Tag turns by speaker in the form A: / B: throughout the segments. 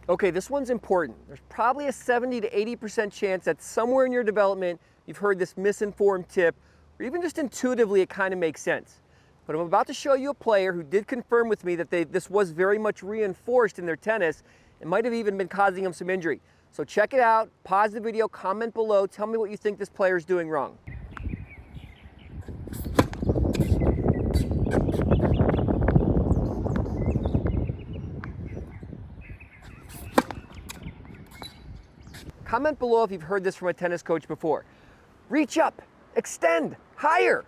A: Okay, this one's important. There's probably a 70 to 80% chance that somewhere in your development you've heard this misinformed tip, or even just intuitively it kind of makes sense. But I'm about to show you a player who did confirm with me that this was very much reinforced in their tennis and might have even been causing them some injury. So check it out, pause the video, comment below, tell me what you think this player is doing wrong. Comment below if you've heard this from a tennis coach before. Reach up, extend, higher.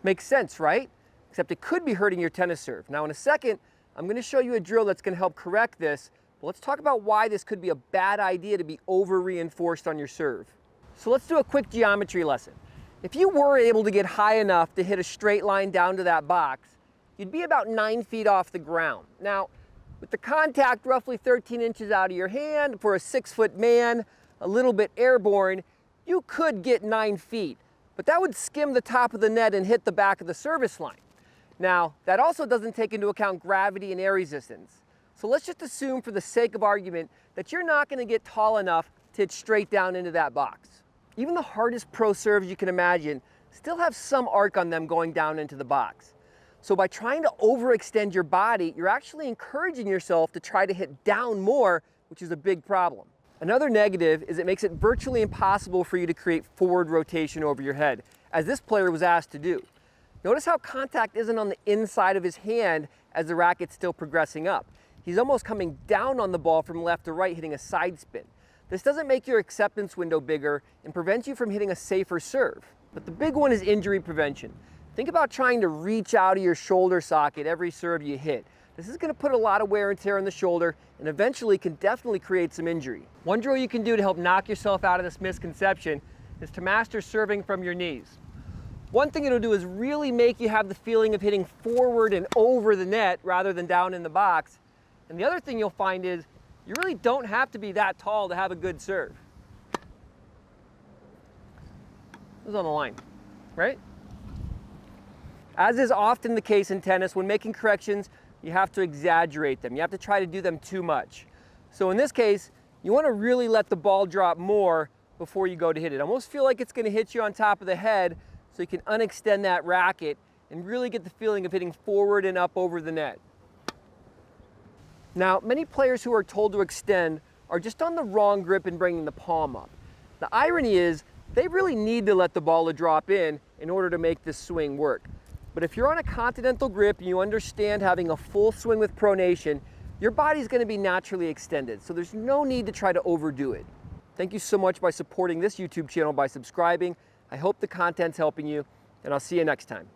A: Makes sense, right? Except it could be hurting your tennis serve. Now in a second, I'm going to show you a drill that's going to help correct this. But let's talk about why this could be a bad idea to be over-reinforced on your serve. So let's do a quick geometry lesson. If you were able to get high enough to hit a straight line down to that box, you'd be about 9 feet off the ground. Now, with the contact roughly 13 inches out of your hand, for a 6-foot man, a little bit airborne, you could get 9 feet, but that would skim the top of the net and hit the back of the service line. Now, that also doesn't take into account gravity and air resistance. So let's just assume for the sake of argument that you're not going to get tall enough to hit straight down into that box. Even the hardest pro serves you can imagine still have some arc on them going down into the box. So by trying to overextend your body, you're actually encouraging yourself to try to hit down more, which is a big problem. Another negative is it makes it virtually impossible for you to create forward rotation over your head, as this player was asked to do. Notice how contact isn't on the inside of his hand as the racket's still progressing up. He's almost coming down on the ball from left to right, hitting a side spin. This doesn't make your acceptance window bigger and prevents you from hitting a safer serve. But the big one is injury prevention. Think about trying to reach out of your shoulder socket every serve you hit. This is going to put a lot of wear and tear on the shoulder and eventually can definitely create some injury. One drill you can do to help knock yourself out of this misconception is to master serving from your knees. One thing it'll do is really make you have the feeling of hitting forward and over the net rather than down in the box. And the other thing you'll find is you really don't have to be that tall to have a good serve. This is on the line, right? As is often the case in tennis, when making corrections, you have to exaggerate them. You have to try to do them too much. So in this case, you want to really let the ball drop more before you go to hit it. Almost feel like it's going to hit you on top of the head so you can unextend that racket and really get the feeling of hitting forward and up over the net. Now, many players who are told to extend are just on the wrong grip in bringing the palm up. The irony is they really need to let the ball drop in order to make this swing work. But if you're on a continental grip and you understand having a full swing with pronation, your body's going to be naturally extended, so there's no need to try to overdo it. Thank you so much by supporting this YouTube channel by subscribing. I hope the content's helping you, and I'll see you next time.